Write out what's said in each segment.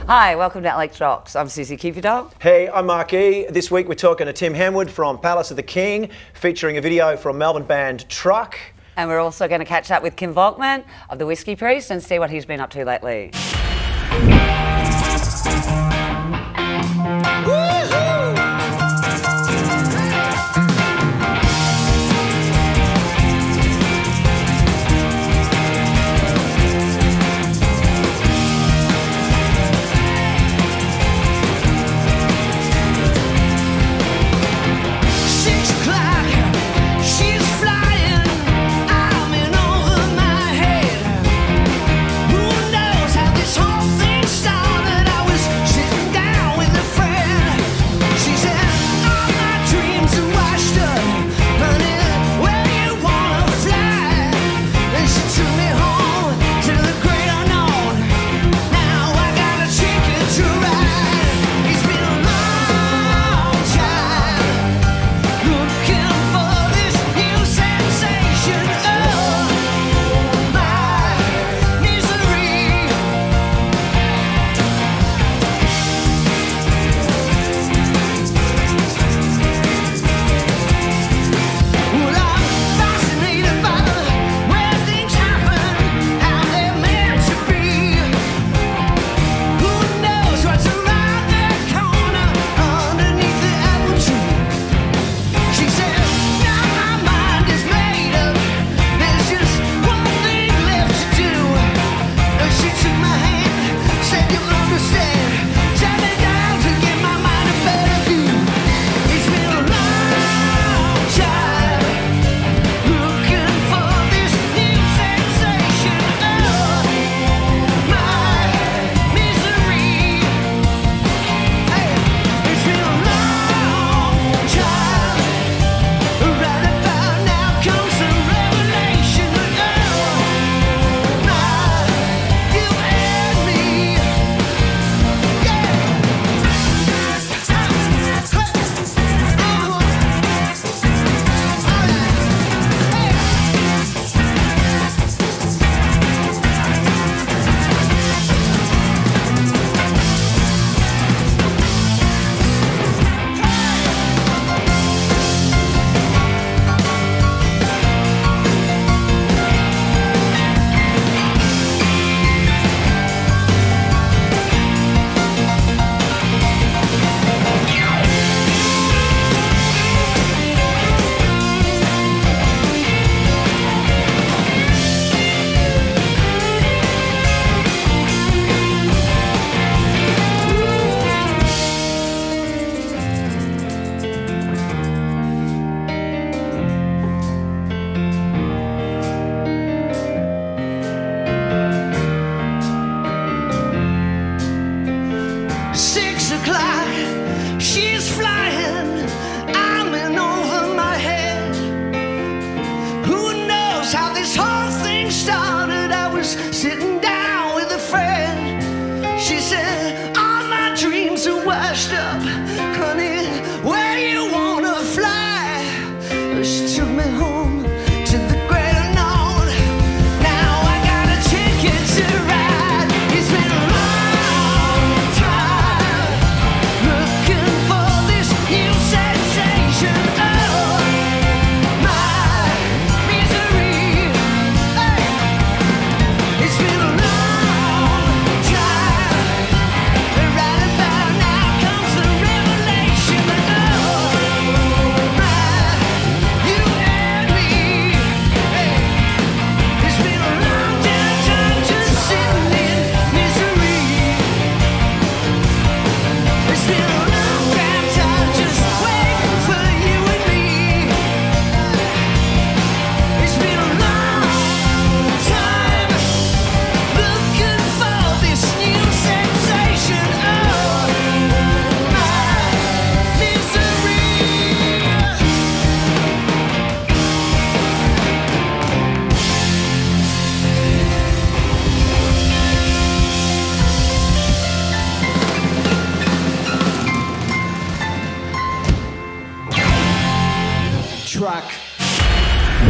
Hi, welcome to Alex Rocks. I'm Suzi. Keep your dog. Hey, I'm Mark E. This week we're talking to Tim Henwood from Palace of the King, featuring a video from Melbourne band Truck. And we're also going to catch up with Kim Volkman of the Whiskey Priest and see what he's been up to lately.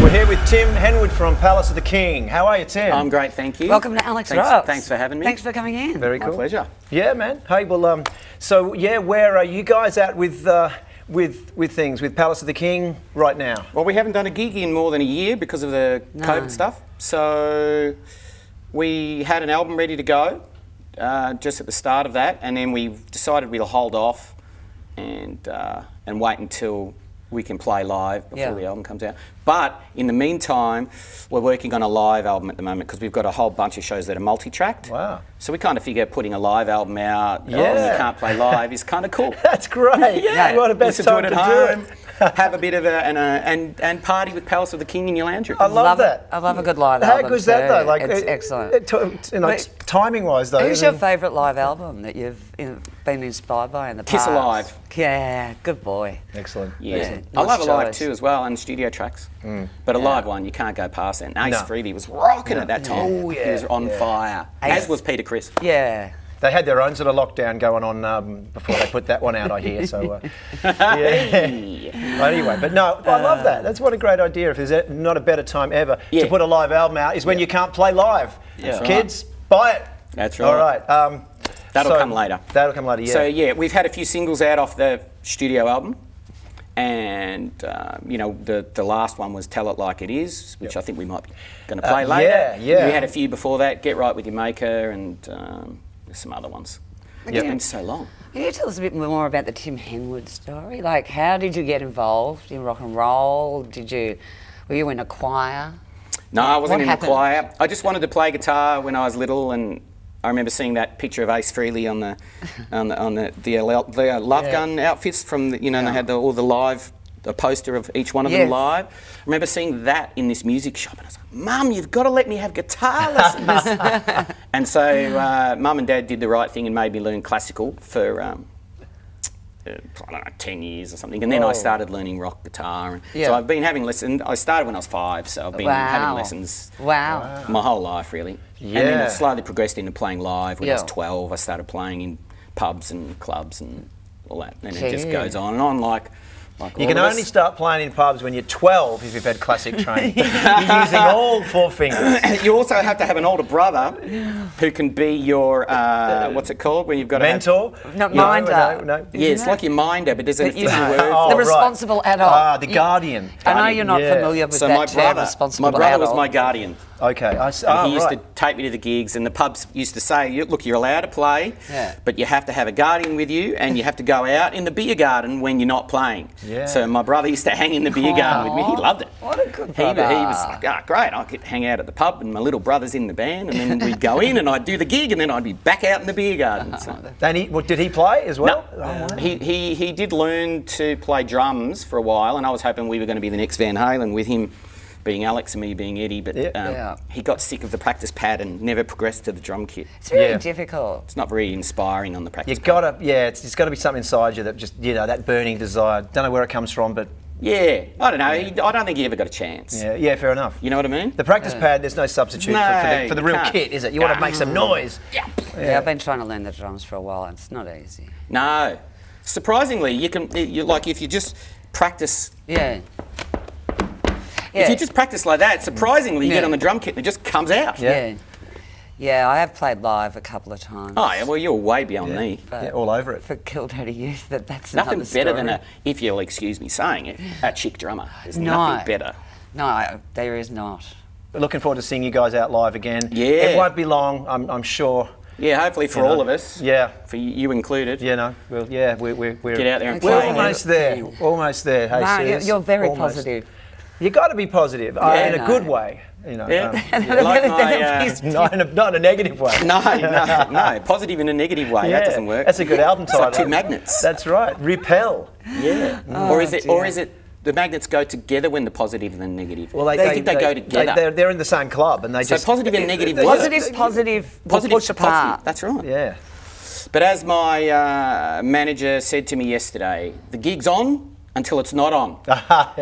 We're here with Tim Henwood from Palace of the King. How are you, Tim? I'm great, thank you. Welcome to Alex Rocks. Thanks for having me. Thanks for coming in. Very cool. My pleasure. Yeah, man. Hey, well, so yeah, where are you guys at with things with Palace of the King right now? Well, we haven't done a gig in more than a year because of the COVID stuff. So we had an album ready to go just at the start of that, and then we decided we'll hold off and wait until we can play live before the album comes out. But in the meantime, we're working on a live album at the moment because we've got a whole bunch of shows that are multi-tracked. Wow. So we kind of figure putting a live album out when you can't play live is kind of cool. That's great. Yeah. What a best time to do home, it. have a bit of and party with Palace of the King in your lounge room. I love that. I love a good live How album. good's that though? Like it's excellent. Timing-wise though. Who's your favourite live album that you've been inspired by in the Kiss past? Alive. Yeah, good boy. Excellent. Yeah, Excellent. I love Nice a live choice. too as well, and studio tracks. But a live one, you can't go past it. And Ace Frehley was rocking at that time. Oh, yeah, He was on fire. Ace. As was Peter Criss. Yeah. They had their own sort of lockdown going on before they put that one out, I hear. So, anyway, but no, I love that. That's what a great idea. If there's not a better time ever to put a live album out is when you can't play live. That's Kids, buy it. That's right. All right. That'll come later. That'll come later. Yeah. So yeah, we've had a few singles out off the studio album, and the last one was "Tell It Like It Is," which I think we might be going to play later. Yeah. We had a few before that, "Get Right With Your Maker," and some other ones. It's been so long. Can you tell us a bit more about the Tim Henwood story? Like, how did you get involved in rock and roll? Were you in a choir? No, I wasn't What in happened? a choir. I just wanted to play guitar when I was little, and I remember seeing that picture of Ace Frehley on the Love Gun outfits from and they had all the live. A poster of each one of them live. I remember seeing that in this music shop, and I was like, "Mum, you've got to let me have guitar lessons." And so Mum and Dad did the right thing and made me learn classical for I don't know, 10 years or something. And then I started learning rock guitar. And so I've been having lessons. I started when I was 5, so I've been having lessons my whole life, really. Yeah. And then it slowly progressed into playing live. When I was 12, I started playing in pubs and clubs and all that. And it just goes on and on like you can only start playing in pubs when you're 12 if you've had classic training. You're using all 4 fingers. You also have to have an older brother who can be your, what's it called when you've got Mentor? Not minder. No. Yeah, it's like your minder, but there's an official word The for it. responsible adult. The guardian. I know you're not Yeah. familiar with So that my term, brother responsible was adult. my guardian. Okay. He used to take me to the gigs, and the pubs used to say, "Look, you're allowed to play, but you have to have a guardian with you, and you have to go out in the beer garden when you're not playing." Yeah. So my brother used to hang in the beer garden with me. He loved it. What a good He brother. was like, great, I could hang out at the pub, and my little brother's in the band, and then we'd go in, and I'd do the gig, and then I'd be back out in the beer garden. So. And did he play as well? No. Oh, wow. He did learn to play drums for a while, and I was hoping we were going to be the next Van Halen with him being Alex and me being Eddie, but he got sick of the practice pad and never progressed to the drum kit. It's really difficult. It's not very inspiring on the practice You pad. gotta, it's got to be something inside you that just, that burning desire. Don't know where it comes from, but Yeah, I don't know. I don't think he ever got a chance. yeah, fair enough. You know what I mean? The practice pad, there's no substitute for the you real can't. kit, is it? You want to make some noise. Yeah, I've been trying to learn the drums for a while. And it's not easy. No. Surprisingly, if you just practice. Yeah. If you just practice like that, surprisingly, you get on the drum kit and it just comes out. Yeah, I have played live a couple of times. Oh, yeah, well, you're way beyond me. But all over it. for Kildare Youth, that's Nothing another better story. than if you'll excuse me saying it, a chick drummer. There's nothing better. No, there is not. Looking forward to seeing you guys out live again. Yeah. It won't be long, I'm sure. Yeah, hopefully for all of us. Yeah. For you included. Yeah, no. Well, we're Get out there and we're play. almost there. Almost there. Hey, No, sis. you're very Almost. positive. You got to be positive in a good way. Yeah. Not in a negative way. No, positive in a negative way. That doesn't work. That's a good album title. It's like two magnets. That's right. Repel. Yeah. Or is it the magnets go together when the positive and the negative? Well, I think they go together. They're in the same club, and they So just positive and negative. Positive push apart. That's right. Yeah. But as my manager said to me yesterday, the gig's on until it's not on.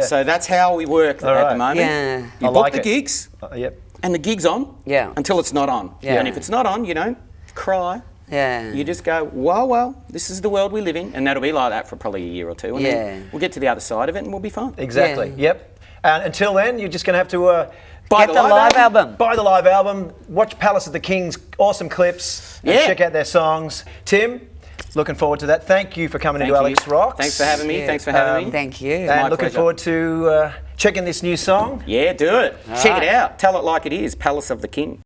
So that's how we work at the moment. Yeah. You I book like the it. gigs, Yep. and the gig's on until it's not on. Yeah. And if it's not on, you don't cry. Yeah. You just go, well, this is the world we live in, and that'll be like that for probably a year or two, and then we'll get to the other side of it, and we'll be fine. Exactly. Yeah. Yep. And until then, you're just going to have to Get the live album. Buy the live album. Watch Palace of the King's awesome clips. And check out their songs. Tim, looking forward to that. Thank you for coming into Alex Rocks. Thanks for having me. Thanks for having me. Thank you. And looking forward to checking this new song. Yeah, do it. Check it out. Tell it like it is. Palace of the King.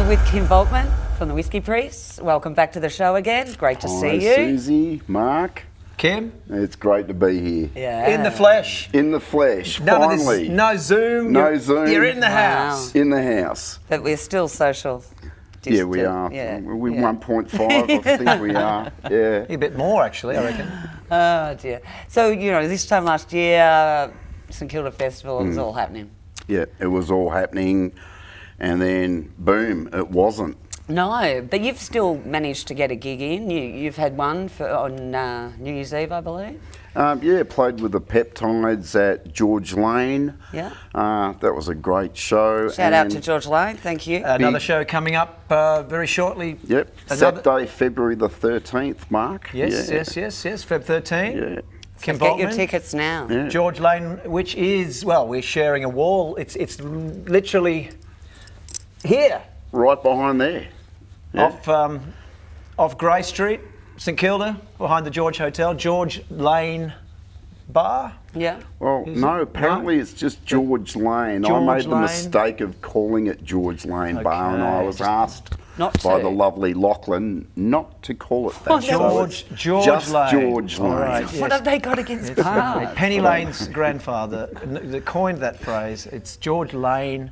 With Kim Volkman from the Whiskey Priest. Welcome back to the show again. Great to see you. Suzi, Mark. Kim? It's great to be here. Yeah. In the flesh. In the flesh, None finally. Of this, no Zoom. No Zoom. You're in the house. In the house. But we're still social. Yeah, we are. Yeah. We're 1.5, I think we are. Yeah. A bit more, actually, I reckon. Oh, dear. So, you know, this time last year, St Kilda Festival, it was all happening. Yeah, it was all happening. And then, boom, it wasn't. No, but you've still managed to get a gig in. You've had one on New Year's Eve, I believe. Yeah, played with the Peptides at George Lane. Yeah. That was a great show. Shout out to George Lane, thank you. Another show coming up very shortly. Yep, Saturday, February the 13th, Mark. Yes, yeah. yes, Feb 13. Yeah. Kim Get your Volkman. tickets now. Yeah. George Lane, which is, well, we're sharing a wall. It's literally here. Right behind there. Yeah. Off Grey Street, St Kilda, behind the George Hotel, George Lane Bar. Yeah. Well, no, apparently it's just George Lane. I George made the Lane. mistake of calling it George Lane Bar, and I was asked Not by to. the lovely Lachlan, not to call it that. Oh, So George just Lane. George Lane. All right, What yes. have they got against Parr? Penny Lane's grandfather that coined that phrase. It's George Lane.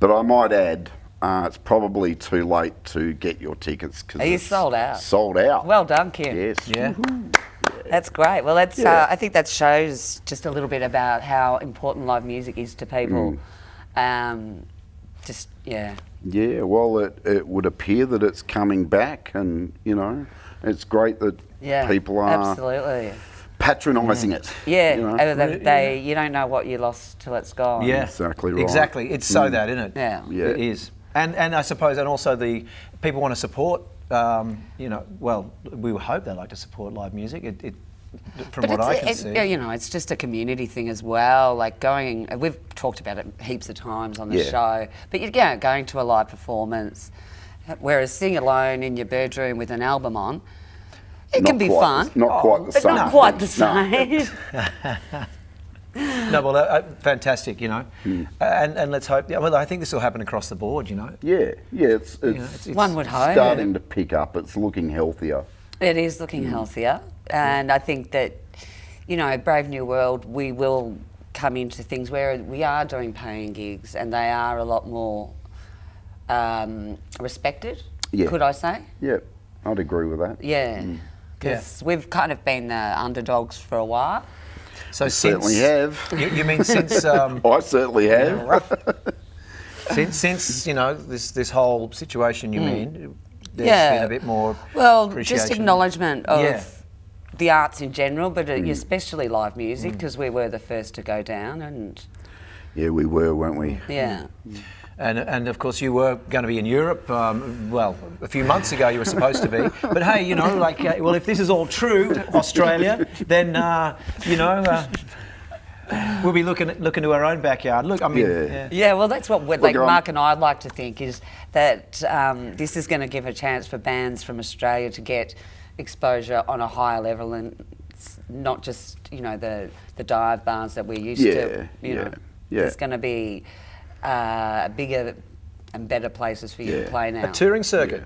But I might add, it's probably too late to get your tickets because Are you sold out? Sold out. Well done, Kim. Yes. Yeah. That's great. Well, that's. Yeah. I think that shows just a little bit about how important live music is to people. Just yeah. Yeah, well, it would appear that it's coming back, and you know, it's great that Yeah. people are Absolutely. patronising it. Yeah. you know? You don't know what you lost till it's gone. Yeah. Exactly right. Exactly. It's so that, isn't it? Yeah. Yeah. It is. And I suppose, and also the people want to support. You know, well, we would hope they like to support live music. From what I can see. You know, it's just a community thing as well. Like we've talked about it heaps of times on the Yeah. show. But going to a live performance, whereas sing alone in your bedroom with an album on, it can be fun. Not quite the But same. not quite the No. same. No, well, fantastic, you know. And let's hope. Yeah, well, I think this will happen across the board, you know. Yeah, it's One would hope. starting to pick up. It's looking healthier. It is looking healthier, and I think that, you know, Brave New World, we will come into things where we are doing paying gigs, and they are a lot more respected. Yeah. Could I say? Yeah, I'd agree with that. Yeah, because we've kind of been the underdogs for a while. So Certainly have. You mean since I certainly have. since you know this whole situation you mean, there's been a bit more Well, appreciation. just acknowledgement of Yeah. the arts in general, but especially live music, because we were the first to go down, and Yeah, we were, weren't we? yeah. And of course you were going to be in Europe. Well, a few months ago you were supposed to be. But hey, you know, like, well, if this is all true, Australia, then you know, we'll be looking to our own backyard. Look, I mean, Yeah. Yeah, well, that's what like I'm- Mark and I'd like to think is that this is going to give a chance for bands from Australia to get exposure on a higher level, and it's not just, you know, the dive bars that we're used to. You know, there's going to be bigger and better places for you to play now. a touring circuit,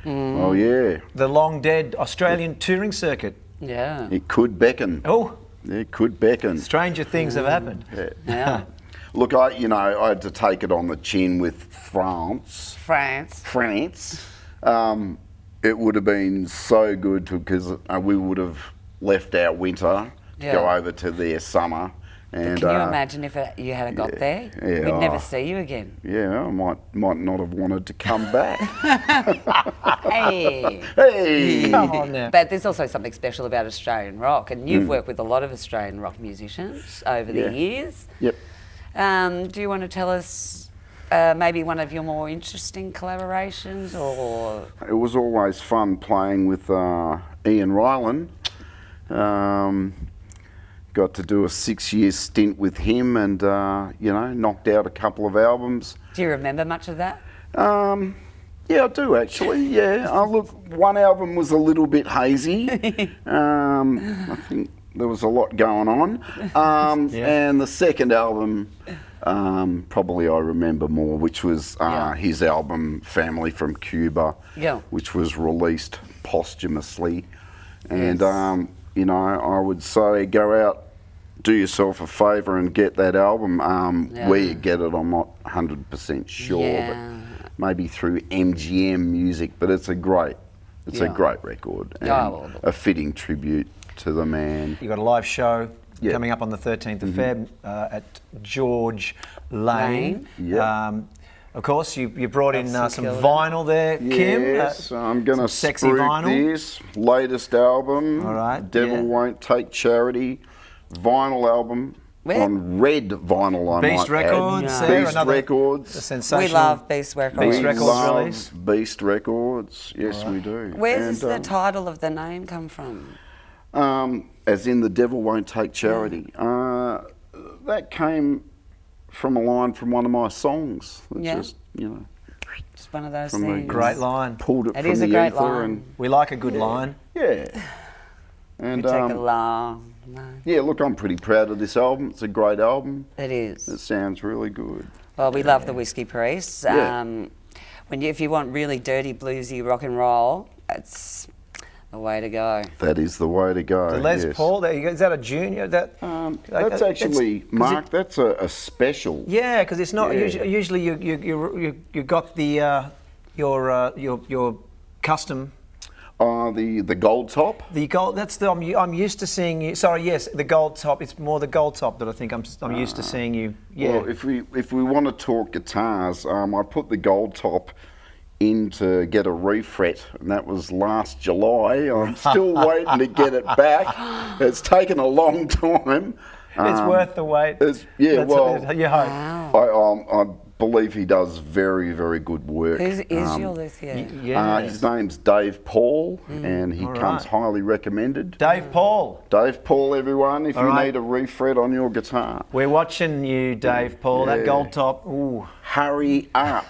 Oh yeah, the long dead Australian touring circuit. Yeah. it could beckon. Oh, It could beckon. stranger things have happened. Yeah. Look, I had to take it on the chin with France. France. It would have been so good because we would have left our winter to go over to their summer. And Can you imagine if you had got there? yeah, We'd never see you again. Yeah, I might not have wanted to come back. Hey. Hey, Come on now. But there's also something special about Australian rock, and you've worked with a lot of Australian rock musicians over the years. Yep. Do you want to tell us maybe one of your more interesting collaborations, or? It was always fun playing with Ian Ryland. Got to do a 6-year stint with him, and you know, knocked out a couple of albums. Do you remember much of that? Yeah, I do actually. Yeah, look, one album was a little bit hazy. I think there was a lot going on, and the second album, probably I remember more, which was his album "Family from Cuba," which was released posthumously, and. You know, I would say go out, do yourself a favour and get that album. Where you get it, I'm not 100% sure, but maybe through MGM Music. But it's a great record and a fitting tribute to the man. You've got a live show coming up on the 13th of Feb at George Lane. Of course, you brought in some vinyl there, Kim. Yes, I'm going to sexy spruik vinyl. this latest album. All right, Devil Won't Take Charity, vinyl album. Where? On red vinyl, I Beast might Records, add. there, Beast another Records. sensational. We love Beast Records. Beast We Records love release. Beast Records, yes we do. Where's the title of the name come from? As in The Devil Won't Take Charity. That came from a line from one of my songs. That just, you know, Just one of those from things. Great line. pulled it It from is a the great ether line. and We like a good line. yeah. And We take a long. No, yeah, look, I'm pretty proud of this album. It's a great album. it is. It sounds really good. Well, we love the Whiskey Priest. Yeah. if you want really dirty bluesy rock and roll, that's the way to go. That is the way to go. The Les yes. Paul, there you go. Is that a junior? That's actually, Mark. That's a special. Yeah, because it's not Yeah. usually you got the your custom. The gold top. The gold. That's the I'm used to seeing you. Sorry, yes, the gold top. It's more the gold top that I think I'm used to seeing you. Yeah. Well, if we want to talk guitars, I put the gold top in to get a refret, and that was last July. I'm still waiting to get it back. It's taken a long time. It's worth the wait. Yeah, well, you hope. Wow. I believe he does very, very good work. Who is your luthier? His name's Dave Paul, and he comes highly recommended. Dave Paul. Dave Paul, everyone, if you right. need a refret on your guitar. We're watching you, Dave Paul. Yeah. That gold top. Ooh. Hurry up.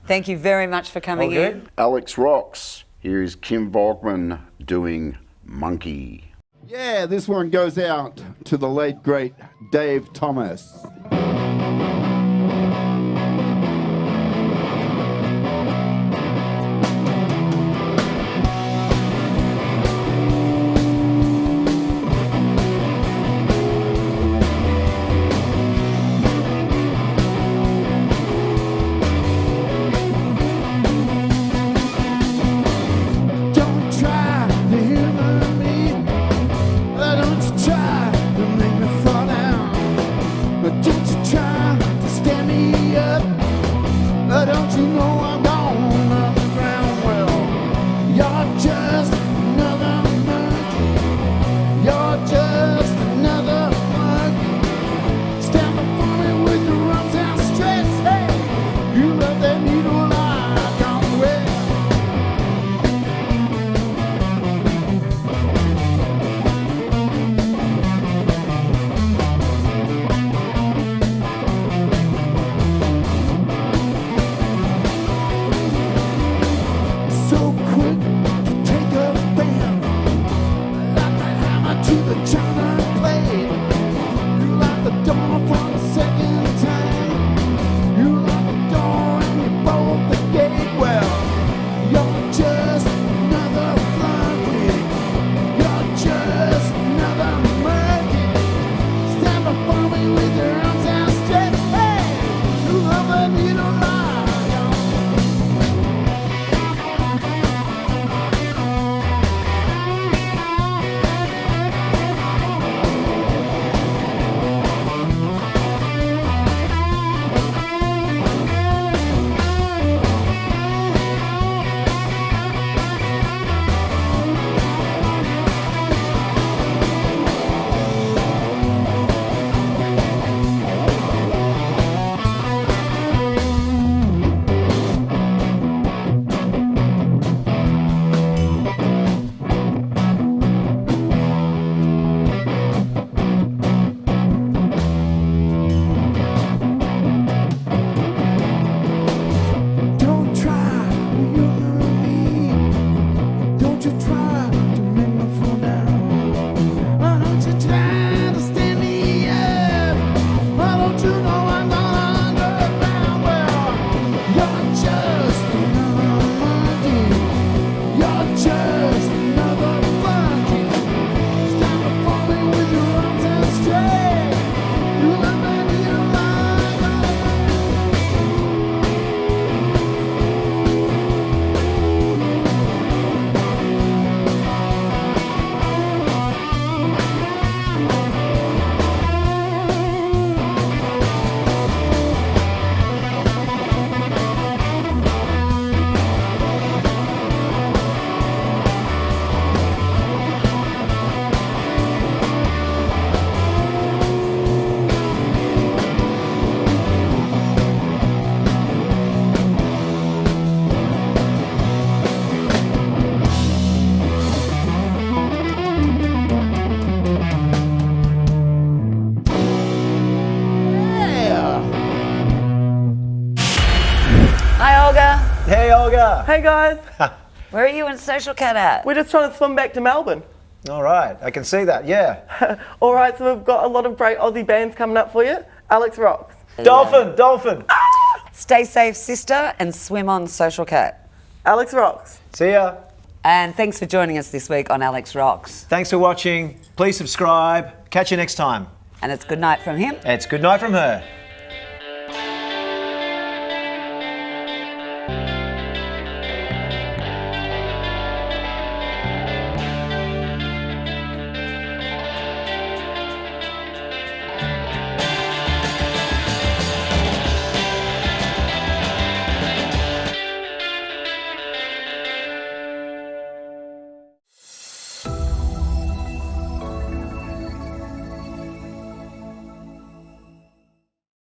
Thank you very much for coming in. Alex rocks. Here is Kim Volkman doing Monkey. Yeah, this one goes out to the late, great Dave Thomas. Hey, Olga. Hey guys, Where are you and Social Cat at? we're just trying to swim back to Melbourne. All right, I can see that, yeah. All right, so we've got a lot of great Aussie bands coming up for you. Alex rocks. Dolphin. Stay safe, sister, and swim on, Social Cat. Alex rocks. See ya. And thanks for joining us this week on Alex Rocks. Thanks for watching. Please subscribe. Catch you next time. And it's good night from him. It's good night from her.